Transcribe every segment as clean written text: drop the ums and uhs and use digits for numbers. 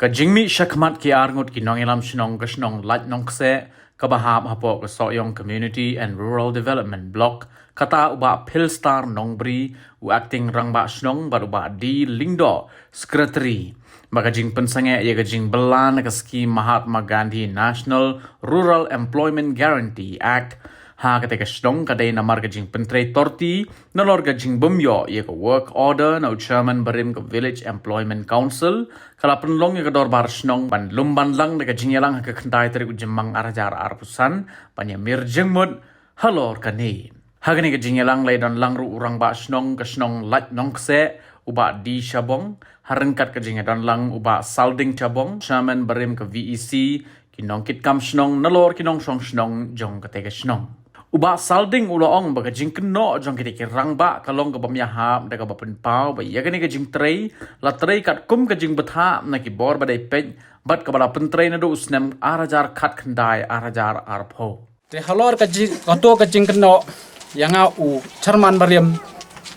Kajingmi syakmat ki arngut ki nong ilam shnong kashnong lat nong kse kabahap hapok Soyong Community and Rural Development Block kata uba Philstar Nongbri u acting rangba shnong bar uba di Lingdo Secretary magajing pensange ya gajing belan ka scheme Mahatma Gandhi National Rural Employment Guarantee Act ha ketika shnong kadai namar gajing pentrei torti nolor gajing bumyo ya ka work order na chairman barim ka Village Employment Council kala penlong ya ka dorbar shnong ban lumban lang na gajing yalang ka kentai teri ujemang arajar arpusan panya mir jengmut halor kani hagani gajing yalang lai dan langru urang ba shnong ka shnong lat nong kse uba di Shabong harengkat kajing dan lang uba Salding Chabong chairman barim ka VEC kinong kitkam shnong nalor kinong shong shnong jong katega shnong uba Salding uloong baga jing keno jong kiti rang ba kalong ka bamyahap daga bapen pau ba yagani ka jing trei la trei kat kum ka jing betha na ki bor badai pej bat ka bala pentrei na do usnem arajar khat khandai arajar arpho te halor ka jing kato ka jing keno yanga u charman bariam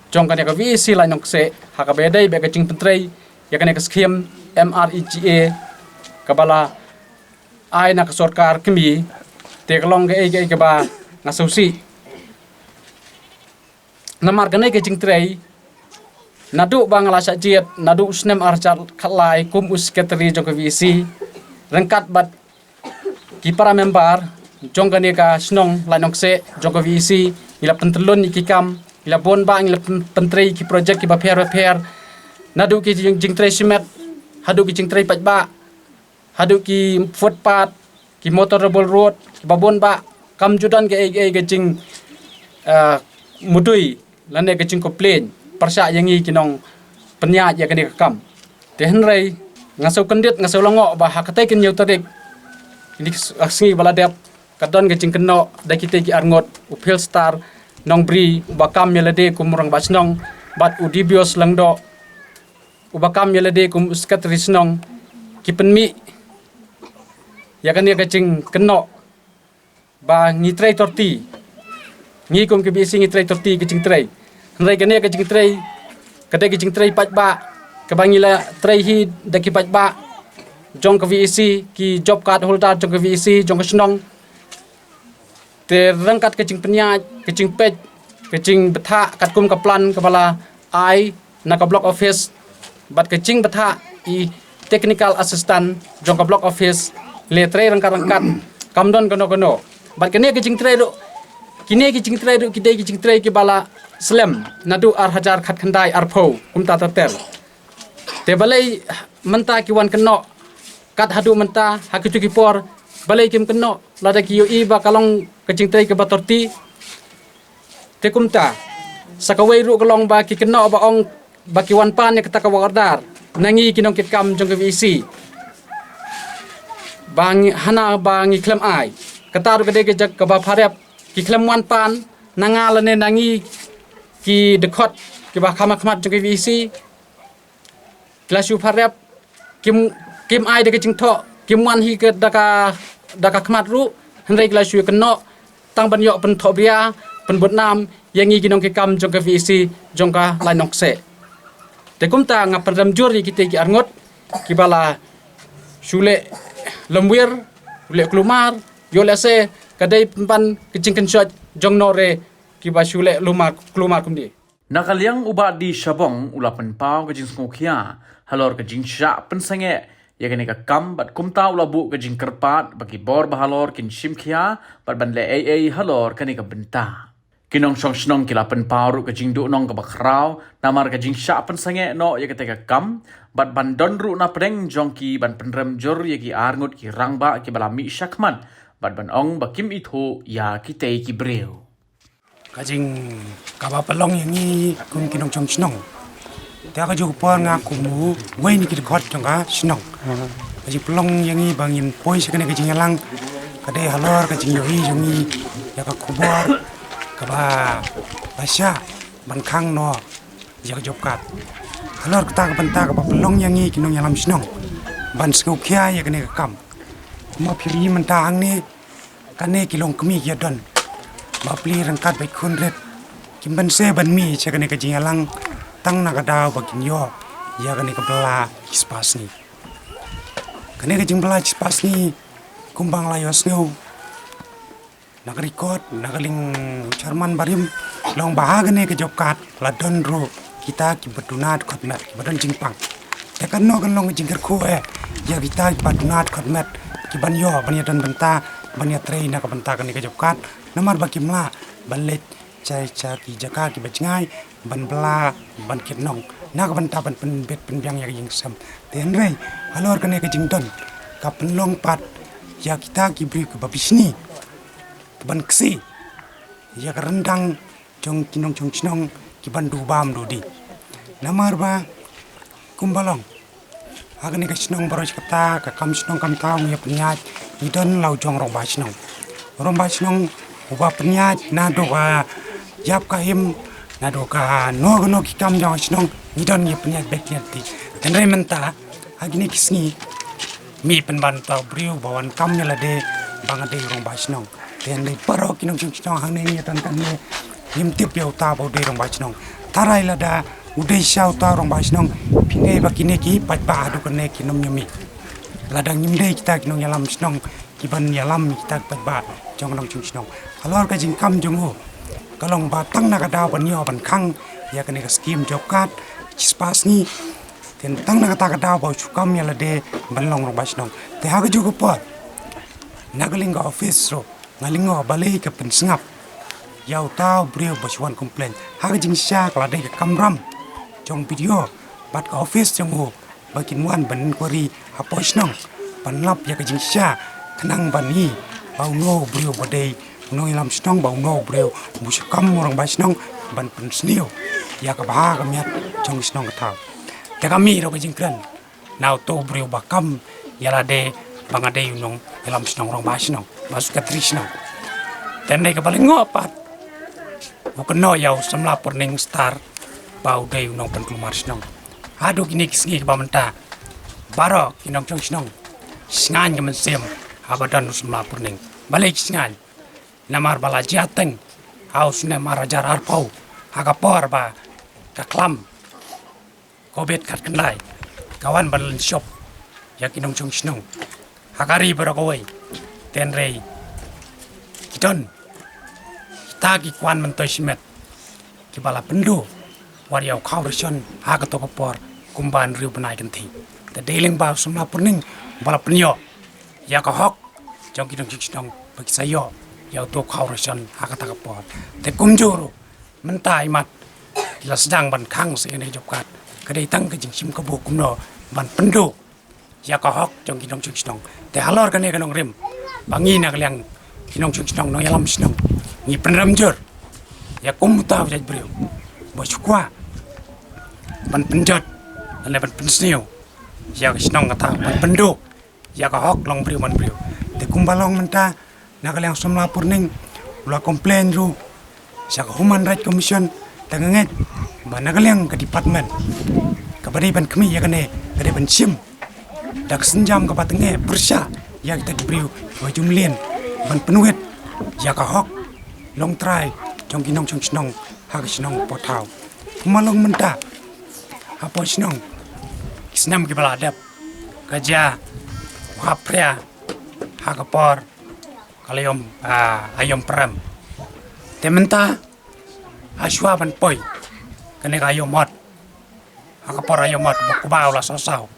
jong ka VEC lai nok se ha ka bedai be ka jing pentrei yagani ka scheme MREGA ka bala ai na ka sarkar kemi te kalong ka ei ka ba ngasausi namar ganai ke jingtrei nadu bangala sajiet nadu usnem arjar khalai kum usketri jong VEC rengkat bat ki para member jong gane ka snong lanokse jong VEC ila pentelun ikikam ila bon bang ila pentrei ki project ki ba repair nadu ki jingtrei simet hadu ki jingtrei pajba hadu ki footpath ki motorable road ki babon ba kam judan ke jing mudui lane ke jing komplain persa yangi kinong penya ya kene kam ten rai ngasau kendit ngasau longo ba hakatai kin yau tarik ini aksi baladep kadon ke jing keno da kita ki arngot u Philstar Nongbri bakam melade kumurang basnong bat udibios langdo u bakam melade kum skatris nong ki penmi ya kene ke jing keno ba ngitrei torti ngi kum ke bisi ngitrei torti ke jingtrei rai kene ke jingtrei kade ke jingtrei pajba ke bangila trei hi da ki pajba jong ke VEC ki job card holder jong ke VEC jong ke snong te rangkat ke jing penya ke jing pej ke jing betha kat kum ke plan kepala ai na ka block office bat ke jing betha I technical assistant jong ke block office le trei rangkat kamdon kono bat kene ke jingtrei do kine ke jingtrei do kidai ke jingtrei ke bala slam nadu ar hajar khat khandai arpho kumta tatel te balai menta ki wan keno kat hadu menta hakitu ki por balai kim keno lada ki yoi ba kalong ke jingtrei ke batorti te kumta sakawai ru kalong ba ki keno ba ong ba ki wan pan ne kata ka wardar nangi kinong kitkam jong ke VEC bang hana bangi klem ai katar gede ke jak kaba pharep ki klem wan pan nangal ne nangi ki dekot ki ba khama khmat jong VEC klasu pharep kim ai de ke jingtho kim wan hi ke daka khmat ru hendai klasu keno tang ban yo pen thobia pen botnam yangi kinong ke kam jong VEC jong ka lainok se te kumta ngapadam juri kite ki arngot ki bala sule lemwir ule klumar yole se kadai pan kicing kenshot jong nore kiba shule lumar klumar kumdi nakaliang uba di Shabong ulapan pau kajing skokia halor kajing sha pensange ya kene ka kam bat kumta ulabu kajing kerpat bagi bor bahalor kin shimkia bat ban le ai halor kane ka benta kinong shong shnong kilapan pau ru kajing du nong ka bakrau namar kajing sha pensange no ya kete ka kam bat ban don ru na preng jongki ban penrem jor ya ki arngut ki rangba ki balami syakman bat ban ong bakim itu ya kitei ki breu kajing kaba pelong yang ni kun kinong chong snong ta ka ju por nga kumu wei ni ki khot chong ka snong kajing pelong yang ni bangin poi sekane kajing yalang kade halor kajing yohi jungi ya ka kubor kaba basya ban khang no ya ka job kat halor ta ka banta ka pelong yang ni kinong yalam snong ban skau khia ya kane ka kam ma phiri man ta ang ni kane kilong kemi ya don ba pli rangkat bai khun ret kim ban se ban mi che kane ka jingalang tang na ka daw ba kin yo ya kane ka bla ispas ni kene ke jing belaj pas ni kumbang layos ngau nagrikot nagaling charman barim long bahagane ke jokat ladon ro kita ki badunat khotmet ki badon jingpang te kan no kan long jingker ko ya kita ki badunat khotmet ki banyo banya dan benta banya trei na ka benta kan ke jokat namar bakimla balet cai ca ki jaka ki bajngai ban bla ban kitnong na ka benta ban pen bet pen byang ya jing sam ten rei alor kan ke jingdon ka penlong pat ya kita ki bri ke babisni ban ksi ya rendang jong kinong jong chinong ki ban du bam do di namar ba kumbalong agani ka chinong baros kata ka kam chinong kam tau ya penyat idon lau jong rong ba chinong uba penyat na do ka yap ka him na do ka no ki kam jong chinong idon ya penyat bek ti tenre menta agini kisni mi penban tau briu bawan kam ne lade bangade rong ba chinong ten dei paro kinong chinong hang ne ni tan kan ne yim tip yau ta bo de rong ba chinong tarai lada udai shau ta rong ba chinong pine ba kine ki pat ba adu kan ne kinom nyami ladang nyim dei kita kinong yalam chinong ki ban yalam kita pat ba jong nong chinong alor ka jing kam jong ho kalong ba tang na ka da ban yo ban khang ya kan ne ka skim job card spas ni ten tang na ka ta ka da ba chukam ya lade ban long rong ba chinong te ha ka ju ko pot nagaling ka office ro ngalingo balai ke pensengap yau tau brio basuan komplain haga jing sya kala dai ke kamram jong video bat ka office jong ho bakin wan ban kwari aposnong panlap ya ke jing sya kenang bani bau no brio badai no ilam snong bau no brio busukam orang basnong ban pensnio ya ka ba ka miat jong snong ka tau te kami ro ke jing kran nau to brio bakam ya la de bangade yunong ilam snong orang basnong masuk ke trisno dan ke paling ngopat bukan no yau semla perning star bau dei unong pen kelumar snong aduh kini kisngi ke pamenta baro kinong chong snong sngan ke mensem abadan semla perning balik sngan namar bala jateng haus ne marajar arpau aga por ba ka klam kobet kat kendai kawan balan shop ya kinong chong snong hakari barokoi tenrei kidon kita ki kwan mentoy simet ki bala pendo wariau kau rison ha ka to por kumban riu benai ganti te deling ba semla perning bala penyo ya ka hok jong kidong chinong bagi sayo ya to kau rison ha ka ta ka por te kumjuru mentai mat la sedang ban khang se ne job kat kadai tang ke jing sim ka bu kumno ban pendo ya ka hok jong kidong chinong te halor ka ne kanong rim bangi na kaliang kinong chinong no yalam sinong ni penramjur ya kum ta ja brio bo chukwa ban penjot le ban pensnio ya sinong kata ban pendo ya ka hok long brio man brio te kumbalong menta na kaliang somla purning ula komplain ru sa human right commission tanganget ban na kaliang ke department ka bari ban kemi ya kane kade ban sim dak senjam ka patenge bersya ya kita diberi wajum lien ban penuet ya ka hok long try jong kinong chong chnong ha ka chnong potau kumalong menta apa chnong kisnam ki baladap kaja wapria ha ka por kalayom ayom pram tementa aswa ban poi kane ka ayom mot ha ka por ayom mot bakubau la sosau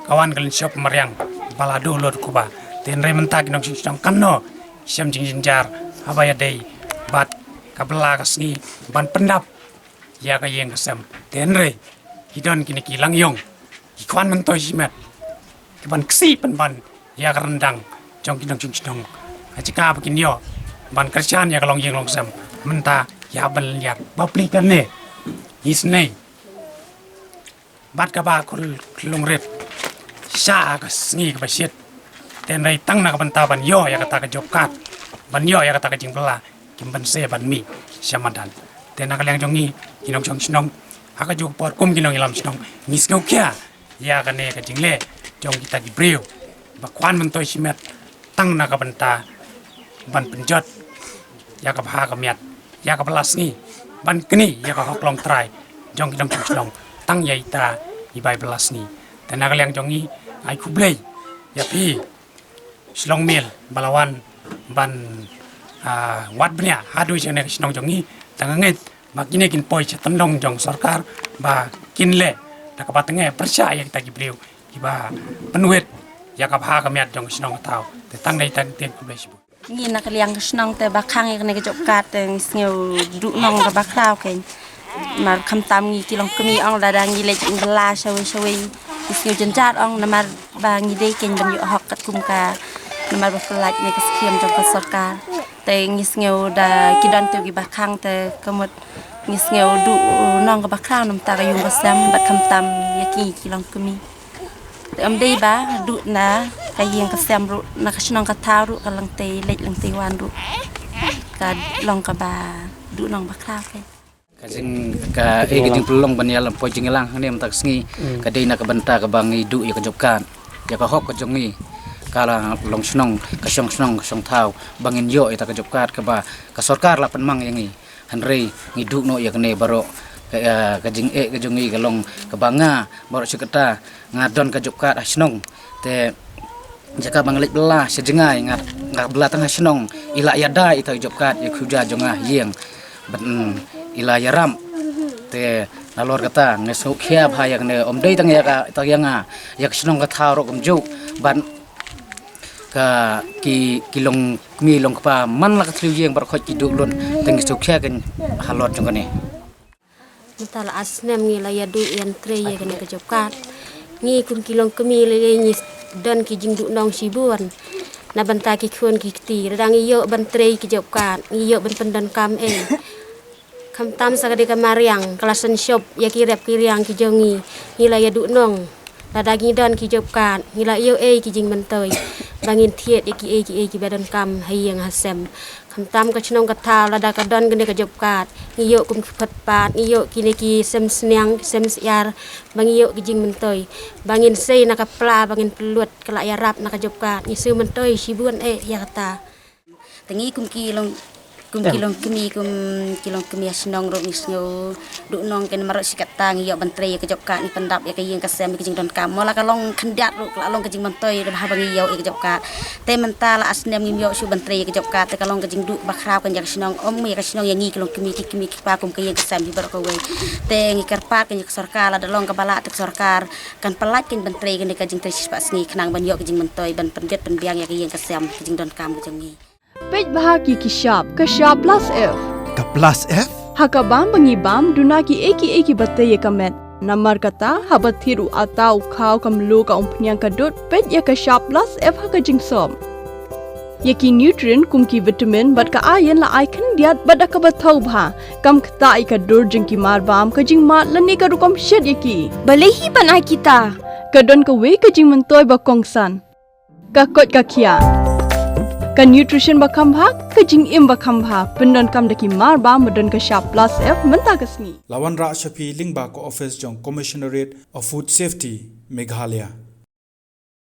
kawan kalian shop mariang balado lor kuba tenre menta kinong chnong kanno siam jing jinjar abaya dei bat kabla kasni ban pendap ya ka yeng kasam tenre hidon kini kilang yong ikwan mentoy simet ban ksi ban ya ka rendang jong kinong chnong ajika bakin yo ban kerjaan ya kalong yeng long sam menta ya ban liar babli karne isnei bat ka ba kul long ret sya ka sngi ka basit tenre tang na ka ban yo ya kata ka jobkat ban yo ya kata ka jing bela kimban se ban mi syamadan tena kaliang jongi kinong chong chnong aka jog por kum kinong ilam chnong mis ngau kya ya kane ka jing le jong kita di breu ba kwan mentoy simet tang na ka banta ban penjot ya ka bha ka miat ya ka belas ni ban keni ya ka hoklong trai jong kinong chong chnong tang ya ita ibai belas ni tena kaliang jongi ai kublei pi Silong Mil Balawan ban wat bnya hadu jeng nek sinong jongi tanganget makine kin poi chetandong jong sarkar ba kinle nak patenge percaya kita gibriu kiba penuet ya ka pha ka miat jong sinong tau te tang dai tang ten kubes ni nak liang snong te bakang ik nek jok kat ngeu du nong ka baklaw ken mar kham tam ngi kilong kemi ong la dang ngi le jing bla shawi ngeu jenjat ong na mar ba ngi de ken ban yo hok kat kum ka na mar ba flat nek skiem jok ka sarkar te ngeu da kidan tu gi bakang te kamot ngeu du nong ka baklaw nam ta ka yung ka sam ba kham tam yaki kilong kemi dei ba du na kayeng ka sem ru na ka snong ka taru ka lang te lek lang te wan ru ka long ka ba du nong ba kla ke Kajing ka giding pelong banyal po jingilang ni mtak sngi ka dei na ka banta ka bangi du ya ka jobkan ya ka hok ka jongi kala long snong ka snong tau bangin yo ita ka jobkat ka ba ka sarkar la penmang yangi hanrei ngi du no ya kene baro ka jing ka jongi ka long ka banga baro sikata ngadon ka jobkat snong te jaka banglik belah sejengai ngat belatang snong ila yada ita jobkat ya khuja jonga yeng ban ila yaram te nalor kata ngesuk khia bhayak ne omdei tang ya ka tayanga yak snong ka tharo kumju ban ka kilong mi long pa man la ka thriu yeng bar khoj ki du lon teng suk khia kan halot jong ne Mentala asnem ngi la yadu yan tre ye kan ka jobkat ngi kum kilong kemi le ngi dan ki jing du nong sibuan na banta ki khon ki ti radang yo ban tre ki jobkat ngi yo ban pendan kam Kam tam sagade ka mariang kelasan shop ya kirap kiriang ki jongi ngila ya du nong la dagi dan ki jobkan ngila yo ki jing mentoi bangin thiet ki badan kam hayang hasem kam tam ka chnong ka tha la da ka don gane ka jobkat ngiyo kum phat pat ngiyo ki ne ki sem snyang sem yar bangiyo ki jing mentoi bangin sei na ka pla bangin pelut kala ya rap na ka jobkat ngi su mentoi sibuan ya kata tengi kum kilong kemi snong ro ngeu du nong ken marot sikatang yo bantre ke jokka ni pendap ya ke yeng ka sem ke jing don kam mola ka long khandat ro ka long ke jing mantoi ba ha bangi yo ke jokka te mental asnem ngim yo su bantre ke jokka te ka long ke jing du ba khrap kan jak snong om ya ka snong yangi ke long kemi pa kum ke yeng ka sem bi bar ko we te ngi karpa ke sarkar la long ka bala te sarkar kan pelat ken bantre ke jing te spas ni khnang ban yo ke jing mantoi ban pendet pen biang ya ke yeng ka sem ke jing don kam ke jing ni Pej bahagi Kashab Plus F. Ka Plus F? Hakabam bangibam dunaki eki bataya kamet. Namar kata habat thiru atau kau kamlu ka umpnyang kadut pej ya Kashab Plus F haka jingsom. Yaki nutrient kumki vitamin bat ka ayan la aikan diat bada ka bathau bha kam kata ika dur jingki marbam ka jing mat lani ka rukom shed yaki. Balehi banai kita. Kadon ka we ka jing mentoy ba kongsan. Ka kot ka kia. Ka nutrition bakam bha ka jing im bakam bha pendon kam daki mar ba modon Kashab Plus F menta kasni Lawan Ra Shafi Lingba ko office jong Commissionerate of Food Safety Meghalaya